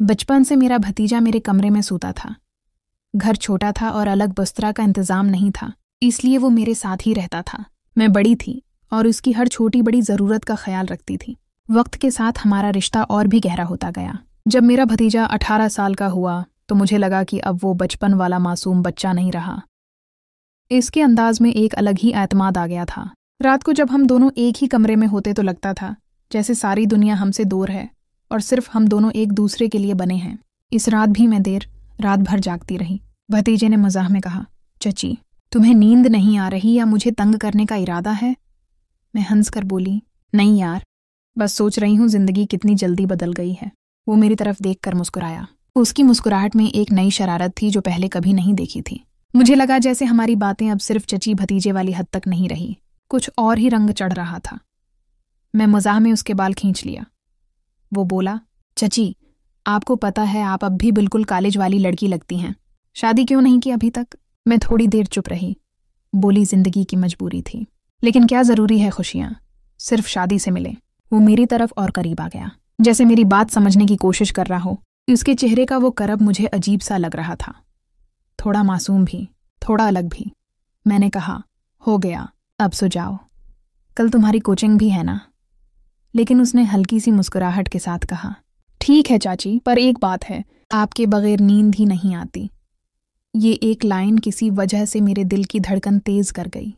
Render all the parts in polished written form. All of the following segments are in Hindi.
बचपन से मेरा भतीजा मेरे कमरे में सोता था। घर छोटा था और अलग बिस्तरा का इंतजाम नहीं था, इसलिए वो मेरे साथ ही रहता था। मैं बड़ी थी और उसकी हर छोटी बड़ी ज़रूरत का ख्याल रखती थी। वक्त के साथ हमारा रिश्ता और भी गहरा होता गया। जब मेरा भतीजा 18 साल का हुआ तो मुझे लगा कि अब वो बचपन वाला मासूम बच्चा नहीं रहा। इसके अंदाज में एक अलग ही एतमाद आ गया था। रात को जब हम दोनों एक ही कमरे में होते तो लगता था जैसे सारी दुनिया हमसे दूर है और सिर्फ हम दोनों एक दूसरे के लिए बने हैं। इस रात भी मैं देर रात भर जागती रही। भतीजे ने मजाक में कहा, चची तुम्हें नींद नहीं आ रही या मुझे तंग करने का इरादा है? मैं हंस कर बोली, नहीं यार, बस सोच रही हूँ जिंदगी कितनी जल्दी बदल गई है। वो मेरी तरफ देख कर मुस्कुराया। उसकी मुस्कुराहट में एक नई शरारत थी जो पहले कभी नहीं देखी थी। मुझे लगा जैसे हमारी बातें अब सिर्फ चची भतीजे वाली हद तक नहीं रही, कुछ और ही रंग चढ़ रहा था। मैं मजाक में उसके बाल खींच लिया। वो बोला, चची आपको पता है आप अब भी बिल्कुल कॉलेज वाली लड़की लगती हैं। शादी क्यों नहीं की अभी तक? मैं थोड़ी देर चुप रही। बोली, जिंदगी की मजबूरी थी, लेकिन क्या जरूरी है खुशियां सिर्फ शादी से मिले। वो मेरी तरफ और करीब आ गया, जैसे मेरी बात समझने की कोशिश कर रहा हो। उसके चेहरे का वो करब मुझे अजीब सा लग रहा था, थोड़ा मासूम भी, थोड़ा अलग भी। मैंने कहा, हो गया, अब सो जाओ, कल तुम्हारी कोचिंग भी है ना? लेकिन उसने हल्की सी मुस्कुराहट के साथ कहा, ठीक है चाची, पर एक बात है, आपके बगैर नींद ही नहीं आती। ये एक लाइन किसी वजह से मेरे दिल की धड़कन तेज कर गई।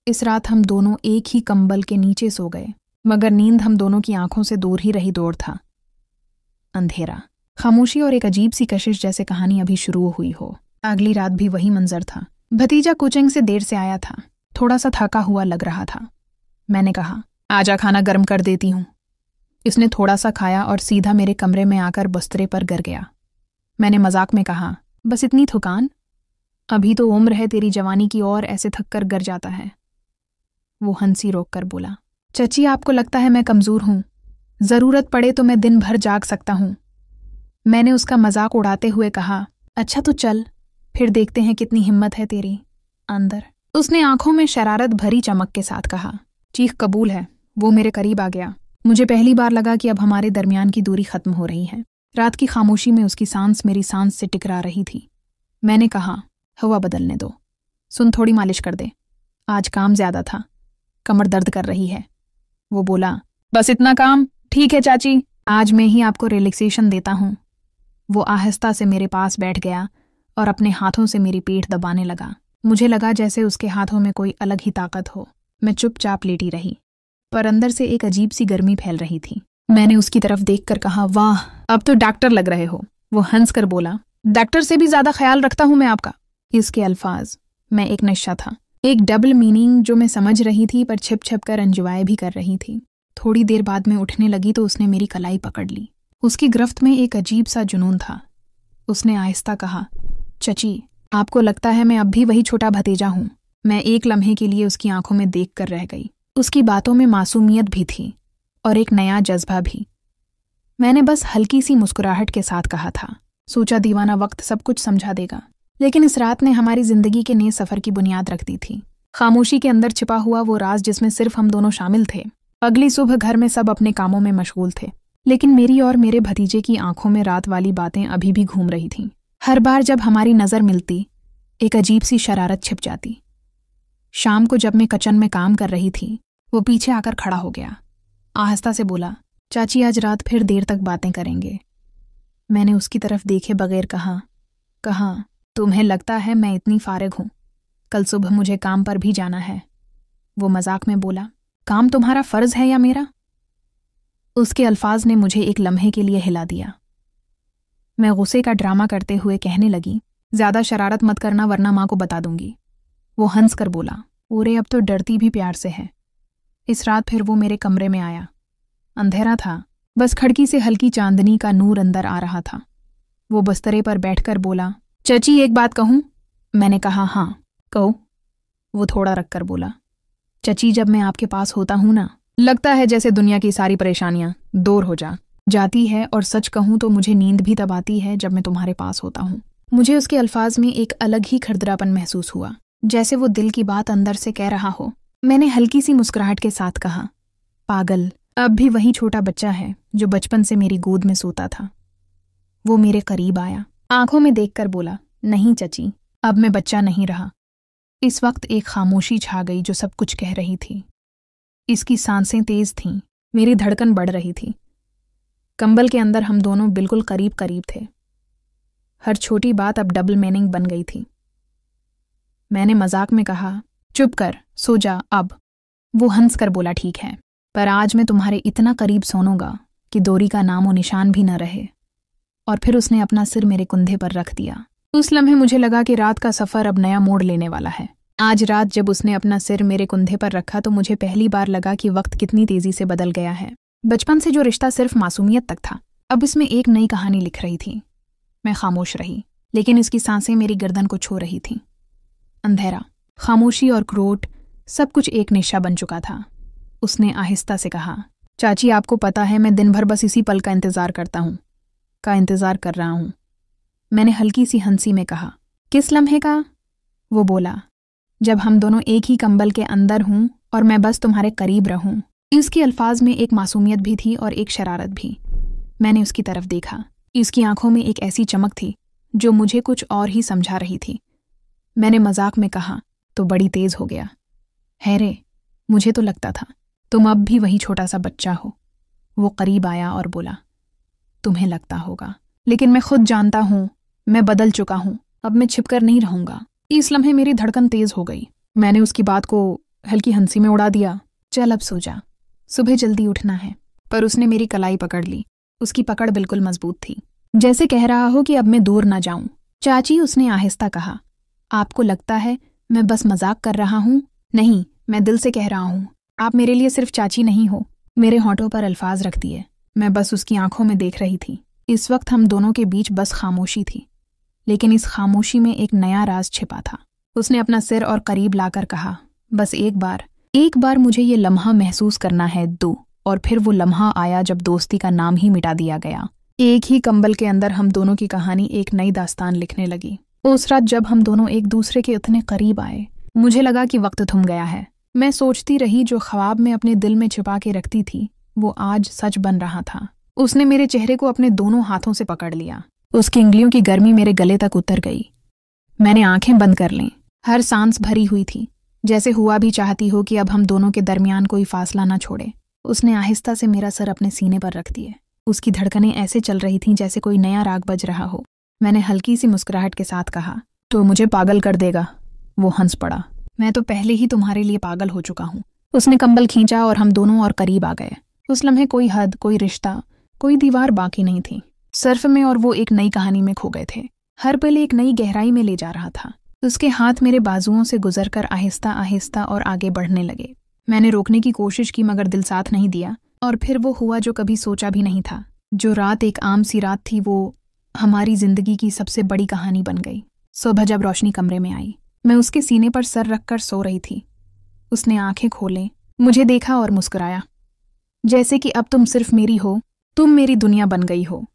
इस रात हम दोनों एक ही कंबल के नीचे सो गए, मगर नींद हम दोनों की आंखों से दूर ही रही दौड़ था। अंधेरा, खामोशी और एक अजीब सी कशिश, जैसे कहानी अभी शुरू हुई हो। अगली रात भी वही मंजर था। भतीजा कोचिंग से देर से आया था, थोड़ा सा थका हुआ लग रहा था। मैंने कहा, आजा खाना गर्म कर देती हूँ। इसने थोड़ा सा खाया और सीधा मेरे कमरे में आकर बिस्तरे पर गिर गया। मैंने मजाक में कहा, बस इतनी थकान? अभी तो उम्र है तेरी जवानी की और ऐसे थक कर गिर जाता है। वो हंसी रोक कर बोला, चची आपको लगता है मैं कमजोर हूँ? जरूरत पड़े तो मैं दिन भर जाग सकता हूँ। मैंने उसका मजाक उड़ाते हुए कहा, अच्छा तो चल, फिर देखते हैं कितनी हिम्मत है तेरी अंदर। उसने आंखों में शरारत भरी चमक के साथ कहा, चीख कबूल है। वो मेरे करीब आ गया। मुझे पहली बार लगा कि अब हमारे दरमियान की दूरी खत्म हो रही है। रात की खामोशी में उसकी सांस मेरी सांस से टकरा रही थी। मैंने कहा, हवा बदलने दो, सुन थोड़ी मालिश कर दे, आज काम ज्यादा था, कमर दर्द कर रही है। वो बोला, बस इतना काम? ठीक है चाची, आज मैं ही आपको रिलैक्सेशन देता हूँ। वो आहिस्ता से मेरे पास बैठ गया और अपने हाथों से मेरी पीठ दबाने लगा। मुझे लगा जैसे उसके हाथों में कोई अलग ही ताकत हो। मैं चुपचाप लेटी रही, पर अंदर से एक अजीब सी गर्मी फैल रही थी। मैंने उसकी तरफ देखकर कहा, वाह, अब तो डॉक्टर लग रहे हो। वो हंस कर बोला, डॉक्टर से भी ज्यादा ख्याल रखता हूं मैं आपका। इसके अल्फाज मैं एक नशा था, एक डबल मीनिंग जो मैं समझ रही थी पर छिप छिप कर एंजॉय भी कर रही थी। थोड़ी देर बाद मैं उठने लगी तो उसने मेरी कलाई पकड़ ली। उसकी गिरफ्त में एक अजीब सा जुनून था। उसने आहिस्ता कहा, चची आपको लगता है मैं अब भी वही छोटा भतीजा हूं? मैं एक लम्हे के लिए उसकी आंखों में देख कर रह गई। उसकी बातों में मासूमियत भी थी और एक नया जज्बा भी। मैंने बस हल्की सी मुस्कुराहट के साथ कहा था, सोचा दीवाना वक्त सब कुछ समझा देगा। लेकिन इस रात ने हमारी जिंदगी के नए सफर की बुनियाद रख दी थी। खामोशी के अंदर छिपा हुआ वो राज जिसमें सिर्फ हम दोनों शामिल थे। अगली सुबह घर में सब अपने कामों में मशगूल थे, लेकिन मेरी और मेरे भतीजे की आंखों में रात वाली बातें अभी भी घूम रही थीं। हर बार जब हमारी नजर मिलती, एक अजीब सी शरारत छिप जाती। शाम को जब मैं किचन में काम कर रही थी, वो पीछे आकर खड़ा हो गया। आहिस्ता से बोला, चाची आज रात फिर देर तक बातें करेंगे। मैंने उसकी तरफ देखे बगैर कहा, तुम्हें लगता है मैं इतनी फारिग हूं? कल सुबह मुझे काम पर भी जाना है। वो मजाक में बोला, काम तुम्हारा फर्ज है या मेरा? उसके अल्फाज ने मुझे एक लम्हे के लिए हिला दिया। मैं गुस्से का ड्रामा करते हुए कहने लगी, ज्यादा शरारत मत करना वरना माँ को बता दूंगी। वो हंस कर बोला, ओरे अब तो डरती भी प्यार से है। इस रात फिर वो मेरे कमरे में आया। अंधेरा था, बस खिड़की से हल्की चांदनी का नूर अंदर आ रहा था। वो बिस्तरे पर बैठकर बोला, चची एक बात कहूं? मैंने कहा, हाँ कहो। वो थोड़ा रख कर बोला, चची जब मैं आपके पास होता हूं ना, लगता है जैसे दुनिया की सारी परेशानियां दूर हो जाती है, और सच कहूं तो मुझे नींद भी तब आती है जब मैं तुम्हारे पास होता हूं। मुझे उसके अल्फाज में एक अलग ही खरदरापन महसूस हुआ, जैसे वो दिल की बात अंदर से कह रहा हो। मैंने हल्की सी मुस्कुराहट के साथ कहा, पागल, अब भी वही छोटा बच्चा है जो बचपन से मेरी गोद में सोता था। वो मेरे करीब आया, आंखों में देखकर बोला, नहीं चची, अब मैं बच्चा नहीं रहा। इस वक्त एक खामोशी छा गई जो सब कुछ कह रही थी। इसकी सांसें तेज थीं, मेरी धड़कन बढ़ रही थी। कंबल के अंदर हम दोनों बिल्कुल करीब करीब थे। हर छोटी बात अब डबल मीनिंग बन गई थी। मैंने मजाक में कहा, चुप कर, सो जा अब। वो हंस कर बोला, ठीक है, पर आज मैं तुम्हारे इतना करीब सोनूंगा कि दोरी का नामो निशान भी न रहे। और फिर उसने अपना सिर मेरे कुंधे पर रख दिया। उस लम्हे मुझे लगा कि रात का सफ़र अब नया मोड़ लेने वाला है। आज रात जब उसने अपना सिर मेरे कुंधे पर रखा तो मुझे पहली बार लगा कि वक्त कितनी तेजी से बदल गया है। बचपन से जो रिश्ता सिर्फ मासूमियत तक था, अब इसमें एक नई कहानी लिख रही थी। मैं खामोश रही, लेकिन इसकी सांसें मेरी गर्दन को छू रही थीं। अंधेरा, खामोशी और क्रोध, सब कुछ एक निशा बन चुका था। उसने आहिस्ता से कहा, चाची आपको पता है मैं दिन भर बस इसी पल का इंतज़ार कर रहा हूँ। मैंने हल्की सी हंसी में कहा, किस लम्हे का? वो बोला, जब हम दोनों एक ही कंबल के अंदर हूं और मैं बस तुम्हारे करीब रहूं। इसके अल्फाज में एक मासूमियत भी थी और एक शरारत भी। मैंने उसकी तरफ देखा। इसकी आंखों में एक ऐसी चमक थी जो मुझे कुछ और ही समझा रही थी। मैंने मजाक में कहा, तो बड़ी तेज हो गया है रे, मुझे तो लगता था तुम अब भी वही छोटा सा बच्चा हो। वो करीब आया और बोला, तुम्हें लगता होगा, लेकिन मैं खुद जानता हूं मैं बदल चुका हूं। अब मैं छिपकर नहीं रहूंगा। इस लम्हे मेरी धड़कन तेज हो गई। मैंने उसकी बात को हल्की हंसी में उड़ा दिया, चल अब सो जा, सुबह जल्दी उठना है। पर उसने मेरी कलाई पकड़ ली। उसकी पकड़ बिल्कुल मजबूत थी, जैसे कह रहा हो कि अब मैं दूर ना जाऊं। चाची, उसने आहिस्ता कहा, आपको लगता है मैं बस मजाक कर रहा हूं? नहीं, मैं दिल से कह रहा हूं। आप मेरे लिए सिर्फ चाची नहीं हो। मेरे होंठों पर अल्फाज रख दिए। मैं बस उसकी आंखों में देख रही थी। इस वक्त हम दोनों के बीच बस खामोशी थी, लेकिन इस खामोशी में एक नया राज छिपा था। उसने अपना सिर और करीब लाकर कहा, बस एक बार मुझे ये लम्हा महसूस करना है, दो। और फिर वो लम्हा आया जब दोस्ती का नाम ही मिटा दिया गया। एक ही कंबल के अंदर हम दोनों की कहानी एक नई दास्तान लिखने लगी। उस रात जब हम दोनों एक दूसरे के इतने करीब आए, मुझे लगा कि वक्त थम गया है। मैं सोचती रही, जो ख्वाब में अपने दिल में छिपा के रखती थी वो आज सच बन रहा था। उसने मेरे चेहरे को अपने दोनों हाथों से पकड़ लिया। उसकी उंगलियों की गर्मी मेरे गले तक उतर गई। मैंने आंखें बंद कर लीं। हर सांस भरी हुई थी, जैसे हुआ भी चाहती हो कि अब हम दोनों के दरमियान कोई फासला न छोड़े। उसने आहिस्ता से मेरा सर अपने सीने पर रख दिए। उसकी धड़कनें ऐसे चल रही थीं जैसे कोई नया राग बज रहा हो। मैंने हल्की सी मुस्कुराहट के साथ कहा, तो मुझे पागल कर देगा? वो हंस पड़ा, मैं तो पहले ही तुम्हारे लिए पागल हो चुका हूँ। उसने कंबल खींचा और हम दोनों और करीब आ गए। उस लम्हे कोई हद, कोई रिश्ता, कोई दीवार बाकी नहीं थी। सर्फ में और वो एक नई कहानी में खो गए थे। हर पल एक नई गहराई में ले जा रहा था। उसके हाथ मेरे बाजुओं से गुजरकर आहिस्ता आहिस्ता और आगे बढ़ने लगे। मैंने रोकने की कोशिश की, मगर दिल साथ नहीं दिया। और फिर वो हुआ जो कभी सोचा भी नहीं था। जो रात एक आम सी रात थी, वो हमारी जिंदगी की सबसे बड़ी कहानी बन गई। सुबह जब रोशनी कमरे में आई, मैं उसके सीने पर सर रखकर सो रही थी। उसने आंखें खोले, मुझे देखा और मुस्कुराया, जैसे कि अब तुम सिर्फ मेरी हो, तुम मेरी दुनिया बन गई हो।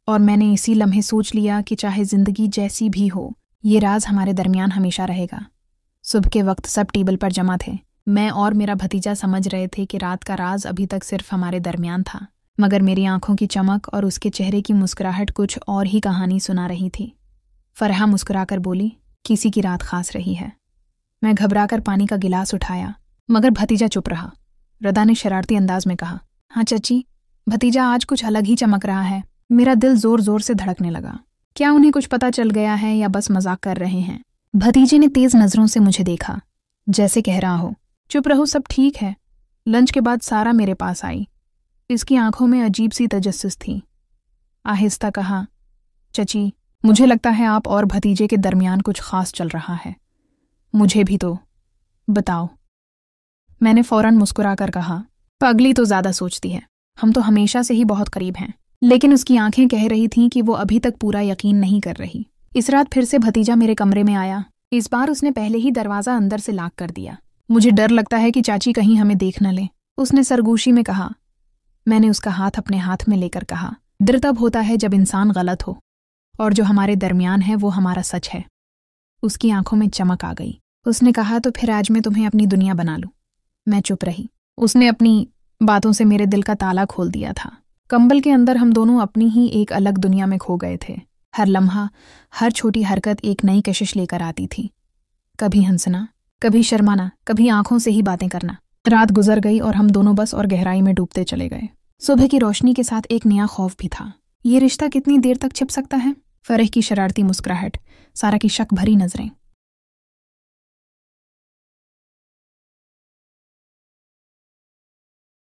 और मैंने इसी लम्हे सोच लिया कि चाहे जिंदगी जैसी भी हो, ये राज हमारे दरमियान हमेशा रहेगा। सुबह के वक्त सब टेबल पर जमा थे। मैं और मेरा भतीजा समझ रहे थे कि रात का राज अभी तक सिर्फ हमारे दरमियान था, मगर मेरी आंखों की चमक और उसके चेहरे की मुस्कुराहट कुछ और ही कहानी सुना रही थी। फरहा मुस्कुराकर बोली, किसी की रात खास रही है। मैं घबराकर पानी का गिलास उठाया, मगर भतीजा चुप रहा। रदा ने शरारती अंदाज में कहा, हाँ चची, भतीजा आज कुछ अलग ही चमक रहा है। मेरा दिल जोर जोर से धड़कने लगा। क्या उन्हें कुछ पता चल गया है या बस मजाक कर रहे हैं? भतीजे ने तेज नजरों से मुझे देखा, जैसे कह रहा हो, चुप रहो, सब ठीक है। लंच के बाद सारा मेरे पास आई। इसकी आंखों में अजीब सी तजस्सुस थी। आहिस्ता कहा, चची, मुझे लगता है आप और भतीजे के दरमियान कुछ खास चल रहा है। मुझे भी तो बताओ। मैंने फौरन मुस्कुराकर कहा, पगली तो ज्यादा सोचती है, हम तो हमेशा से ही बहुत करीब हैं। लेकिन उसकी आंखें कह रही थीं कि वो अभी तक पूरा यकीन नहीं कर रही। इस रात फिर से भतीजा मेरे कमरे में आया। इस बार उसने पहले ही दरवाजा अंदर से लॉक कर दिया। मुझे डर लगता है कि चाची कहीं हमें देख न ले, उसने सरगोशी में कहा। मैंने उसका हाथ अपने हाथ में लेकर कहा, डर तब होता है जब इंसान गलत हो, और जो हमारे दरमियान है वो हमारा सच है। उसकी आंखों में चमक आ गई। उसने कहा, तो फिर आज मैं तुम्हें अपनी दुनिया बना लूं। मैं चुप रही। उसने अपनी बातों से मेरे दिल का ताला खोल दिया था। कंबल के अंदर हम दोनों अपनी ही एक अलग दुनिया में खो गए थे। हर लम्हा, हर छोटी हरकत एक नई कशिश लेकर आती थी। कभी हंसना, कभी शर्माना, कभी आंखों से ही बातें करना। रात गुजर गई और हम दोनों बस और गहराई में डूबते चले गए। सुबह की रोशनी के साथ एक नया खौफ भी था। ये रिश्ता कितनी देर तक छिप सकता है? फरह की शरारती मुस्कुराहट, सारा की शक भरी नजरें।